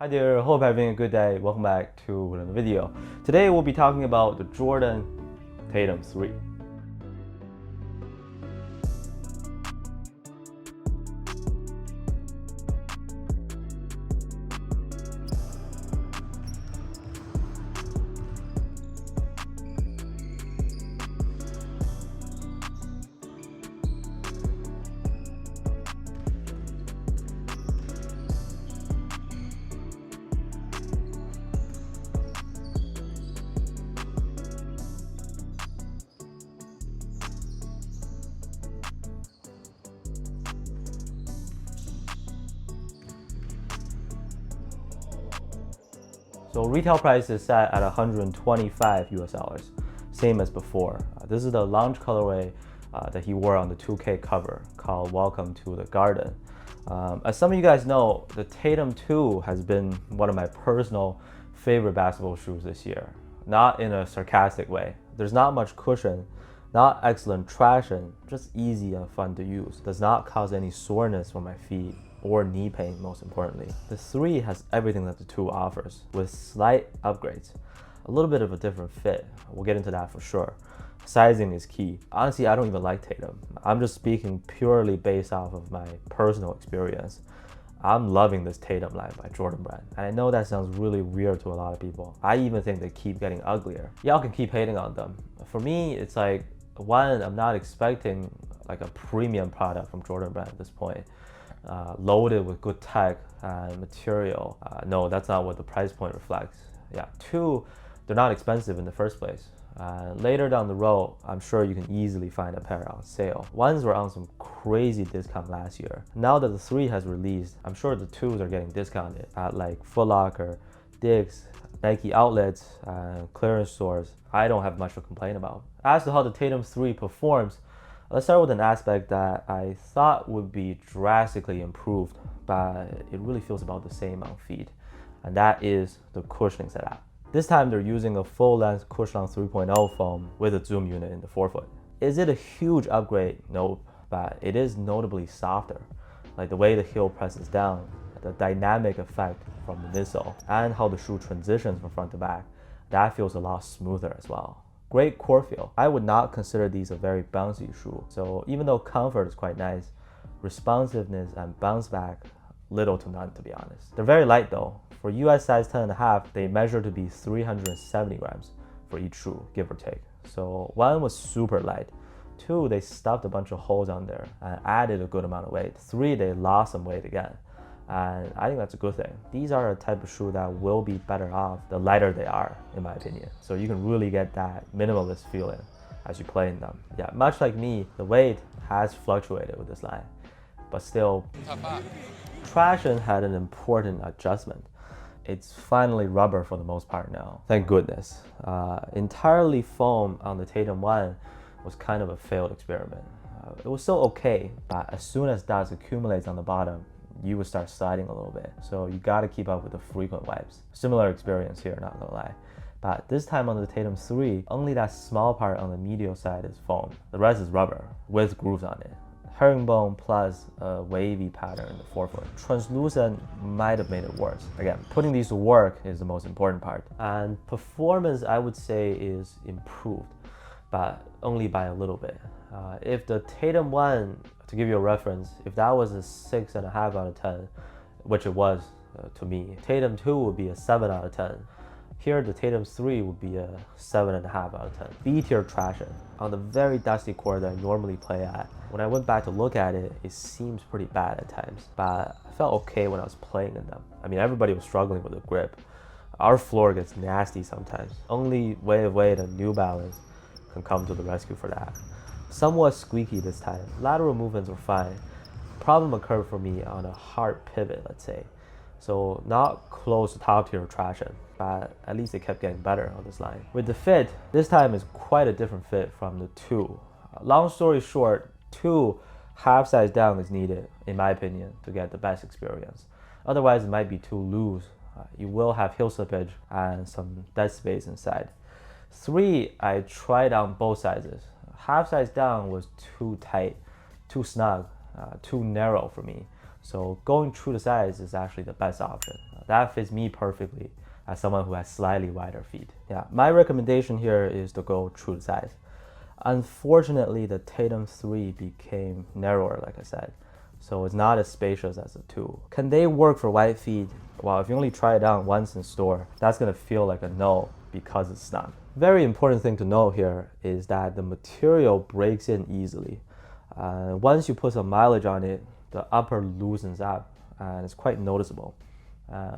Hi there, hope you're having a good day. Welcome back to another video. Today we'll be talking about the Jordan Tatum 3. So retail price is set at 125 US dollars, same as before. This is the launch colorway that he wore on the 2K cover called Welcome to the Garden. As some of you guys know, the Tatum 2 has been one of my personal favorite basketball shoes this year. Not in a sarcastic way. There's not much cushion, not excellent traction, just easy and fun to use. Does not cause any soreness for my feet or knee pain, most importantly. The 3 has everything that the 2 offers, with slight upgrades. A little bit of a different fit, we'll get into that for sure. Sizing is key. Honestly, I don't even like Tatum. I'm just speaking purely based off of my personal experience. I'm loving this Tatum line by Jordan brand. And I know that sounds really weird to a lot of people. I even think they keep getting uglier. Y'all can keep hating on them. For me, it's like, one, I'm not expecting like a premium product from Jordan brand at this point. Loaded with good tech and material. No, that's not what the price point reflects. Yeah. 2, they're not expensive in the first place. Later down the road, I'm sure you can easily find a pair on sale. 1s were on some crazy discount last year. Now that the 3 has released, I'm sure the 2s are getting discounted at like Foot Locker, Dick's, Nike outlets, clearance stores. I don't have much to complain about. As to how the Tatum 3 performs, let's start with an aspect that I thought would be drastically improved, but it really feels about the same on feet, and that is the cushioning setup. This time they're using a full-length Cushlon 3.0 foam with a zoom unit in the forefoot. Is it a huge upgrade? Nope, but it is notably softer. Like the way the heel presses down, the dynamic effect from the midsole, and how the shoe transitions from front to back, that feels a lot smoother as well. Great core feel. I would not consider these a very bouncy shoe. So even though comfort is quite nice, responsiveness and bounce back, little to none to be honest. They're very light though. For US size 10.5, they measure to be 370 grams for each shoe, give or take. So 1 was super light. 2, they stuffed a bunch of holes on there and added a good amount of weight. 3, they lost some weight again. And I think that's a good thing. These are a type of shoe that will be better off the lighter they are, in my opinion. So you can really get that minimalist feeling as you play in them. Yeah, much like me, the weight has fluctuated with this line, but still, traction had an important adjustment. It's finally rubber for the most part now, thank goodness. Entirely foam on the Tatum 1 was kind of a failed experiment. It was still okay, but as soon as dust accumulates on the bottom, you would start sliding a little bit. So you gotta keep up with the frequent wipes. Similar experience here, not gonna lie. But this time on the Tatum 3, only that small part on the medial side is foam. The rest is rubber with grooves on it. Herringbone plus a wavy pattern in the forefoot. Translucent might have made it worse. Again, putting these to work is the most important part. And performance, I would say, is improved, but only by a little bit. If the Tatum 1, to give you a reference, if that was a 6.5 out of 10, which it was to me, Tatum 2 would be a 7 out of 10. Here, the Tatum 3 would be a 7.5 out of 10. B-tier traction. On the very dusty court that I normally play at, when I went back to look at it, it seems pretty bad at times, but I felt okay when I was playing in them. I mean, everybody was struggling with the grip. Our floor gets nasty sometimes. Only way and New Balance can come to the rescue for that. Somewhat squeaky this time. Lateral movements were fine. Problem occurred for me on a hard pivot, let's say. So not close to top tier traction, but at least it kept getting better on this line. With the fit, this time is quite a different fit from the 2. Long story short, 2 half size down is needed, in my opinion, to get the best experience. Otherwise, it might be too loose. You will have heel slippage and some dead space inside. 3, I tried on both sizes. Half size down was too tight, too snug, too narrow for me. So going true to size is actually the best option. That fits me perfectly as someone who has slightly wider feet. Yeah, my recommendation here is to go true to size. Unfortunately, the Tatum 3 became narrower, like I said, so it's not as spacious as the 2. Can they work for wide feet? Well, if you only try it on once in store, that's gonna feel like a no because it's snug. Very important thing to know here is that the material breaks in easily. Once you put some mileage on it, the upper loosens up and it's quite noticeable.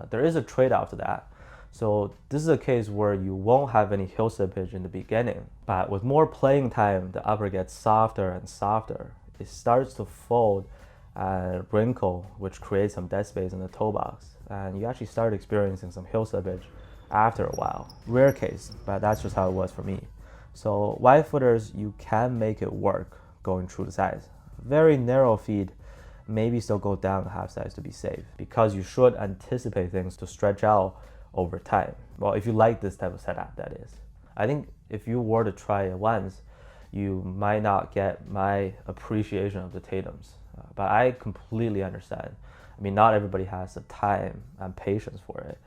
There is a trade-off to that. So this is a case where you won't have any heel slippage in the beginning, but with more playing time, the upper gets softer and softer. It starts to fold and wrinkle, which creates some dead space in the toe box. And you actually start experiencing some heel slippage after a while. Rare case, but that's just how it was for me. So wide footers, you can make it work going true to size. Very narrow feet, maybe still go down a half size to be safe, because you should anticipate things to stretch out over time. Well, if you like this type of setup, that is. I think if you were to try it once, you might not get my appreciation of the Tatums, but I completely understand. I mean, not everybody has the time and patience for it.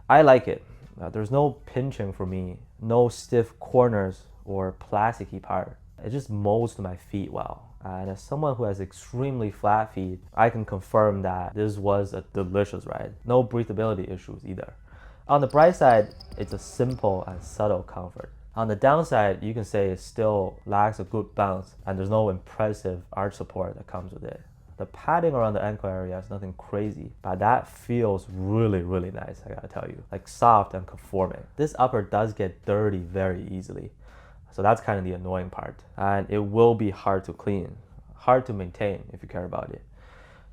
I like it. There's no pinching for me, no stiff corners or plasticky part. It just molds to my feet well. And as someone who has extremely flat feet, I can confirm that this was a delicious ride. No breathability issues either. On the bright side, it's a simple and subtle comfort. On the downside, you can say it still lacks a good bounce and there's no impressive arch support that comes with it. The padding around the ankle area is nothing crazy, but that feels really, really nice, I gotta tell you. Like soft and conforming. This upper does get dirty very easily. So that's kind of the annoying part. And it will be hard to clean, hard to maintain if you care about it.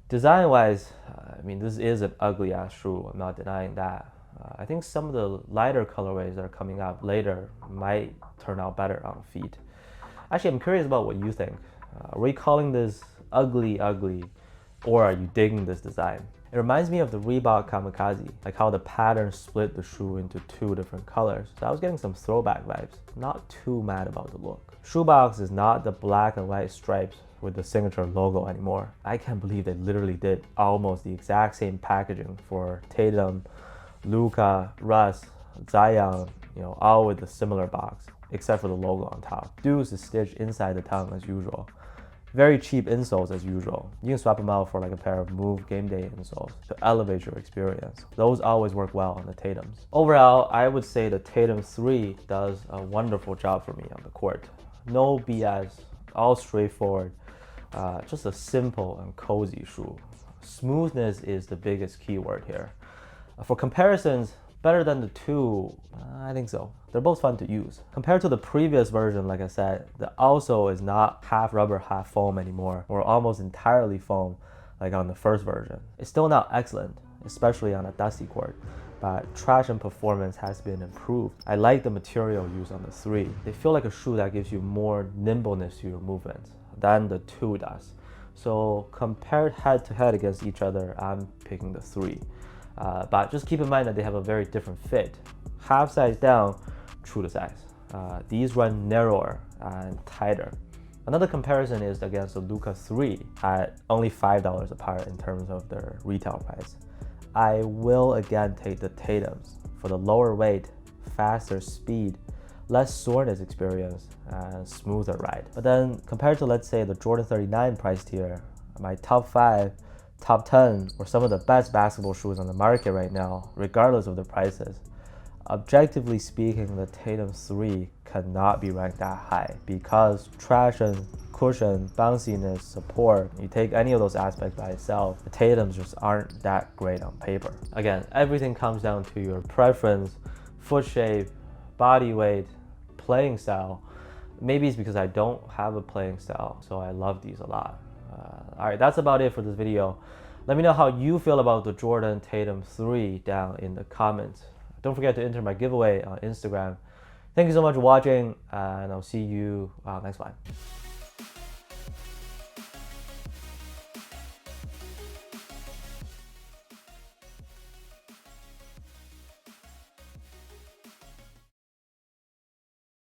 Design-wise, I mean, this is an ugly ass shoe, I'm not denying that. I think some of the lighter colorways that are coming out later might turn out better on feet. Actually, I'm curious about what you think. Are we calling this ugly, or are you digging this design? It reminds me of the Reebok Kamikaze, like how the pattern split the shoe into 2 different colors. So I was getting some throwback vibes. Not too mad about the look. Shoebox is not the black and white stripes with the signature logo anymore. I can't believe they literally did almost the exact same packaging for Tatum, Luka, Russ, Zion, all with a similar box, except for the logo on top. Deuce is stitched inside the tongue as usual. Very cheap insoles as usual. You can swap them out for like a pair of Move Game Day insoles to elevate your experience. Those always work well on the Tatums. Overall, I would say the Tatum 3 does a wonderful job for me on the court. No BS, all straightforward. Just a simple and cozy shoe. Smoothness is the biggest keyword here. For comparisons, better than the 2, I think so. They're both fun to use. Compared to the previous version, like I said, the outsole is not half rubber, half foam anymore, or almost entirely foam like on the first version. It's still not excellent, especially on a dusty court, but traction performance has been improved. I like the material used on the 3. They feel like a shoe that gives you more nimbleness to your movements than the 2 does. So compared head to head against each other, I'm picking the 3. But just keep in mind that they have a very different fit. Half size down, true to size. These run narrower and tighter. Another comparison is against the Luka 3 at only $5 apart in terms of their retail price. I will again take the Tatums for the lower weight, faster speed, less soreness experience, and smoother ride. But then compared to, let's say, the Jordan 39 price tier, my top 5, top 10, or some of the best basketball shoes on the market right now, regardless of the prices, objectively speaking, the Tatum 3 cannot be ranked that high because traction, cushion, bounciness, support, you take any of those aspects by itself, the Tatums just aren't that great on paper. Again, everything comes down to your preference, foot shape, body weight, playing style. Maybe it's because I don't have a playing style, so I love these a lot. All right, that's about it for this video. Let me know how you feel about the Jordan Tatum 3 down in the comments. Don't forget to enter my giveaway on Instagram. Thank you so much for watching, and I'll see you next time.